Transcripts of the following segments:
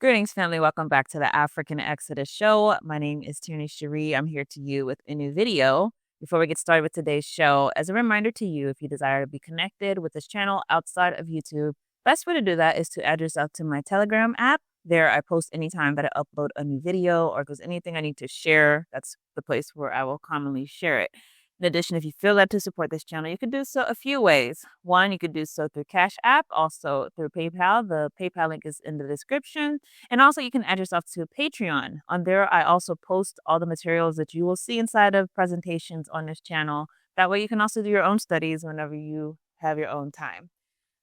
Greetings, family. Welcome back to the African Exodus show. My name is Tierney Cherie. I'm here to you with a new video. Before we get started with today's show, as a reminder to you, if you desire to be connected with this channel outside of YouTube, best way to do that is to add yourself to my Telegram app. There, I post anytime that I upload a new video or if there's anything I need to share. That's the place where I will commonly share it. In addition, if you feel led to support this channel, you can do so a few ways. One, you could do so through Cashapp, also through PayPal. The PayPal link is in the description. And also, you can add yourself to Patreon. On there, I also post all the materials that you will see inside of presentations on this channel. That way, you can also do your own studies whenever you have your own time.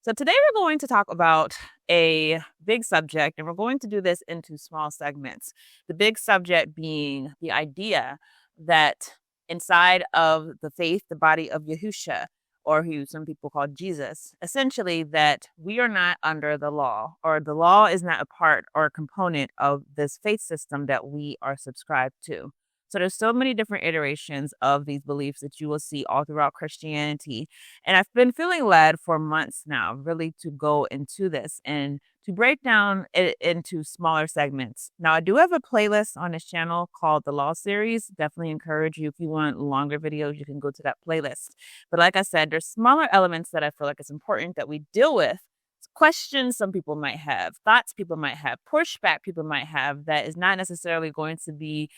So today, we're going to talk about a big subject, and we're going to do this into small segments. The big subject being the idea that inside of the faith, the body of Yahusha, or who some people call Jesus, essentially that we are not under the law, or the law is not a part or a component of this faith system that we are subscribed to. So there's so many different iterations of these beliefs that you will see all throughout Christianity. And I've been feeling led for months now, really, to go into this and to break down it into smaller segments. Now, I do have a playlist on this channel called the Law Series. Definitely encourage you, if you want longer videos, you can go to that playlist. But like I said, there's smaller elements that I feel like it's important that we deal with. Questions some people might have, thoughts people might have, pushback people might have that is not necessarily going to be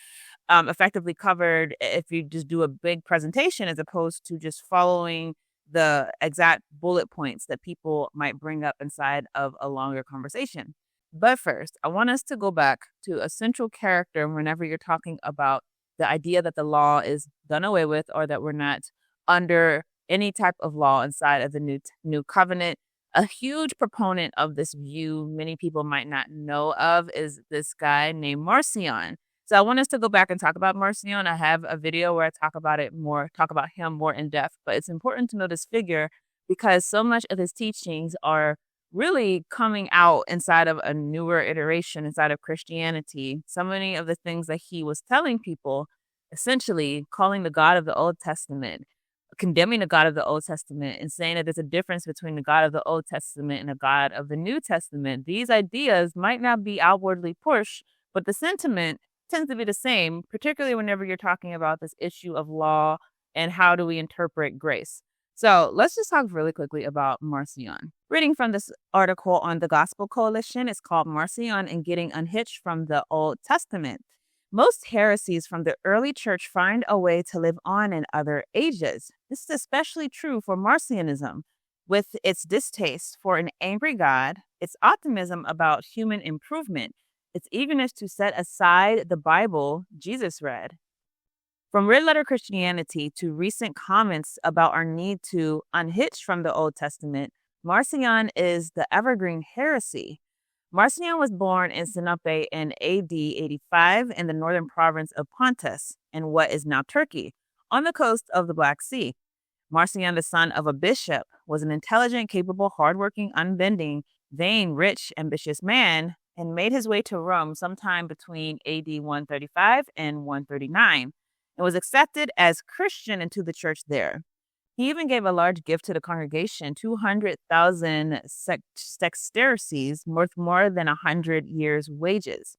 effectively covered if you just do a big presentation as opposed to just following the exact bullet points that people might bring up inside of a longer conversation. But first, I want us to go back to a central character whenever you're talking about the idea that the law is done away with or that we're not under any type of law inside of the new covenant. A huge proponent of this view many people might not know of is this guy named Marcion. So I want us to go back and talk about Marcion. I have a video where I talk about him more in depth, but it's important to know this figure because so much of his teachings are really coming out inside of a newer iteration inside of Christianity. So many of the things that he was telling people, essentially calling the God of the Old Testament, condemning the God of the Old Testament and saying that there's a difference between the God of the Old Testament and the God of the New Testament. These ideas might not be outwardly pushed, but the sentiment tends to be the same, particularly whenever you're talking about this issue of law and how do we interpret grace. So let's just talk really quickly about Marcion. Reading from this article on the Gospel Coalition, it's called Marcion and Getting Unhitched from the Old Testament. Most heresies from the early church find a way to live on in other ages. This is especially true for Marcionism, with its distaste for an angry God, its optimism about human improvement, its eagerness to set aside the Bible Jesus read. From red letter Christianity to recent comments about our need to unhitch from the Old Testament, Marcion is the evergreen heresy. Marcion was born in Sinope in AD 85 in the northern province of Pontus, in what is now Turkey, on the coast of the Black Sea. Marcion, the son of a bishop, was an intelligent, capable, hardworking, unbending, vain, rich, ambitious man, and made his way to Rome sometime between AD 135 and 139, and was accepted as Christian into the church there. He even gave a large gift to the congregation, 200,000 sesterces, worth more than 100 years' wages.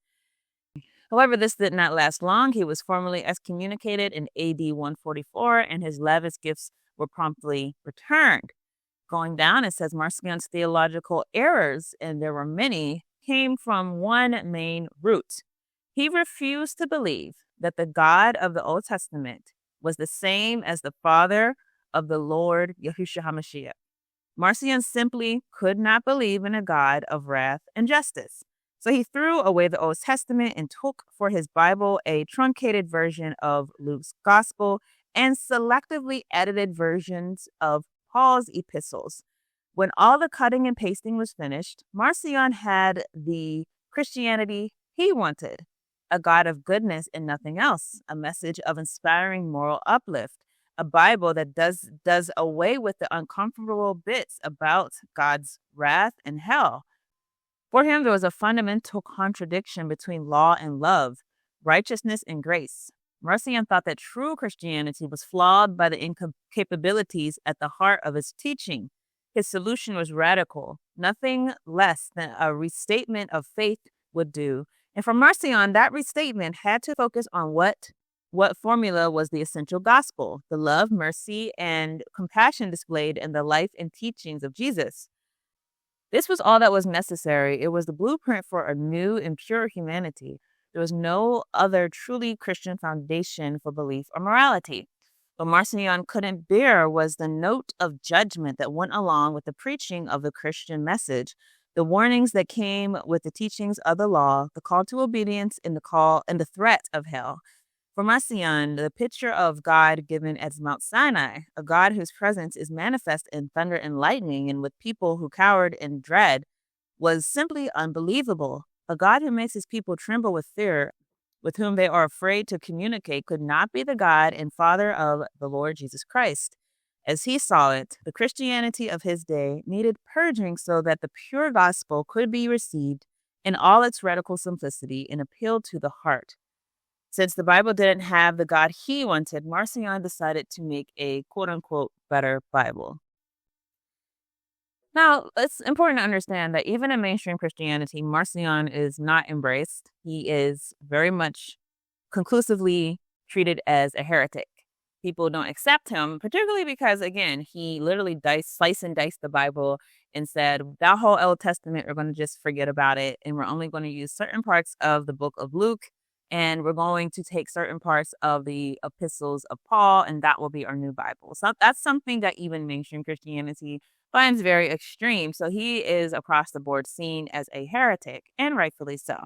However, this did not last long. He was formally excommunicated in AD 144, and his lavish gifts were promptly returned. Going down, it says Marcion's theological errors, and there were many, came from one main root. He refused to believe that the God of the Old Testament was the same as the Father of the Lord Yahushua HaMashiach. Marcion simply could not believe in a God of wrath and justice. So he threw away the Old Testament and took for his Bible a truncated version of Luke's Gospel and selectively edited versions of Paul's epistles. When all the cutting and pasting was finished, Marcion had the Christianity he wanted, a God of goodness and nothing else, a message of inspiring moral uplift, a Bible that does away with the uncomfortable bits about God's wrath and hell. For him, there was a fundamental contradiction between law and love, righteousness and grace. Marcion thought that true Christianity was flawed by the incapabilities at the heart of its teaching. His solution was radical, nothing less than a restatement of faith would do. And for Marcion, that restatement had to focus on what formula was the essential gospel, the love, mercy, and compassion displayed in the life and teachings of Jesus. This was all that was necessary. It was the blueprint for a new and pure humanity. There was no other truly Christian foundation for belief or morality. What Marcion couldn't bear was the note of judgment that went along with the preaching of the Christian message, the warnings that came with the teachings of the law, the call to obedience, and the threat of hell. For Marcion, the picture of God given as Mount Sinai, a God whose presence is manifest in thunder and lightning and with people who cowered in dread, was simply unbelievable. A God who makes his people tremble with fear, with whom they are afraid to communicate, could not be the God and Father of the Lord Jesus Christ. As he saw it, the Christianity of his day needed purging so that the pure gospel could be received in all its radical simplicity and appeal to the heart. Since the Bible didn't have the God he wanted, Marcion decided to make a quote-unquote better Bible. Now, it's important to understand that even in mainstream Christianity, Marcion is not embraced. He is very much conclusively treated as a heretic. People don't accept him, particularly because, again, he literally sliced and diced the Bible and said, that whole Old Testament, we're going to just forget about it, and we're only going to use certain parts of the book of Luke, and we're going to take certain parts of the epistles of Paul, and that will be our new Bible. So that's something that even mainstream Christianity finds very extreme. So he is across the board seen as a heretic, and rightfully so.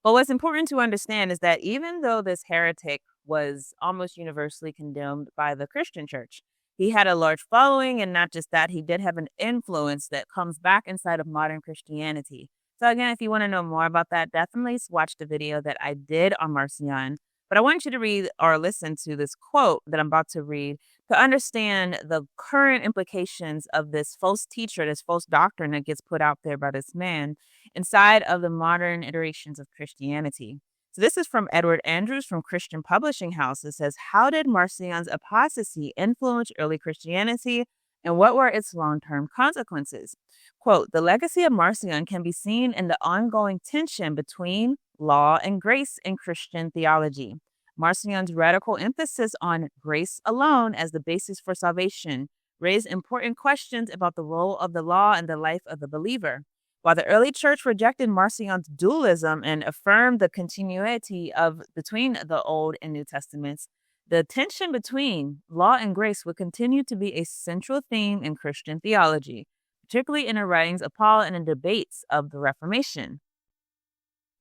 But what's important to understand is that even though this heretic was almost universally condemned by the Christian church, he had a large following, and not just that, he did have an influence that comes back inside of modern Christianity. So again, if you want to know more about that, definitely watch the video that I did on Marcion. But I want you to read or listen to this quote that I'm about to read to understand the current implications of this false teacher, this false doctrine that gets put out there by this man inside of the modern iterations of Christianity. So this is from Edward Andrews from Christian Publishing House. It says, how did Marcion's apostasy influence early Christianity, and what were its long-term consequences? Quote, the legacy of Marcion can be seen in the ongoing tension between law and grace in Christian theology. Marcion's radical emphasis on grace alone as the basis for salvation raised important questions about the role of the law in the life of the believer. While the early church rejected Marcion's dualism and affirmed the continuity between the Old and New Testaments, the tension between law and grace would continue to be a central theme in Christian theology, particularly in the writings of Paul and in debates of the Reformation.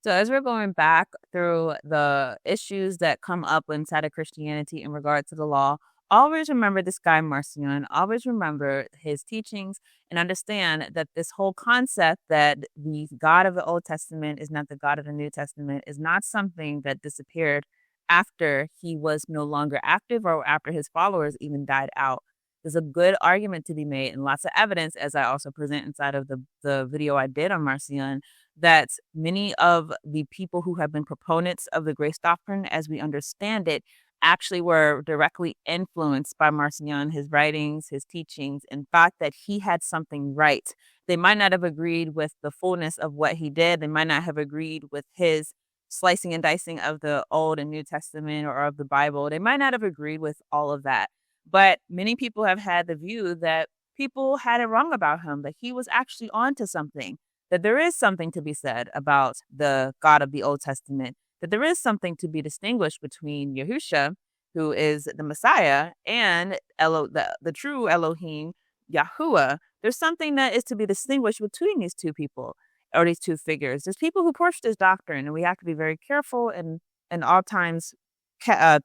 So as we're going back through the issues that come up inside of Christianity in regard to the law, always remember this guy Marcion, always remember his teachings, and understand that this whole concept that the God of the Old Testament is not the God of the New Testament is not something that disappeared after he was no longer active or after his followers even died out. There's a good argument to be made and lots of evidence, as I also present inside of the video I did on Marcion, that many of the people who have been proponents of the grace doctrine as we understand it actually were directly influenced by Marcion, his writings, his teachings, and thought that he had something right. They might not have agreed with the fullness of what he did. They might not have agreed with his slicing and dicing of the Old and New Testament or of the Bible. They might not have agreed with all of that. But many people have had the view that people had it wrong about him, that he was actually onto something, that there is something to be said about the God of the Old Testament, that there is something to be distinguished between Yahusha, who is the Messiah, and the true Elohim, Yahuwah. There's something that is to be distinguished between these two people, or these two figures. There's people who push this doctrine, and we have to be very careful and all times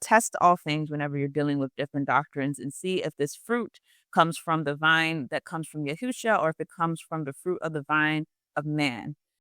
test all things whenever you're dealing with different doctrines and see if this fruit comes from the vine that comes from Yahusha or if it comes from the fruit of the vine of man.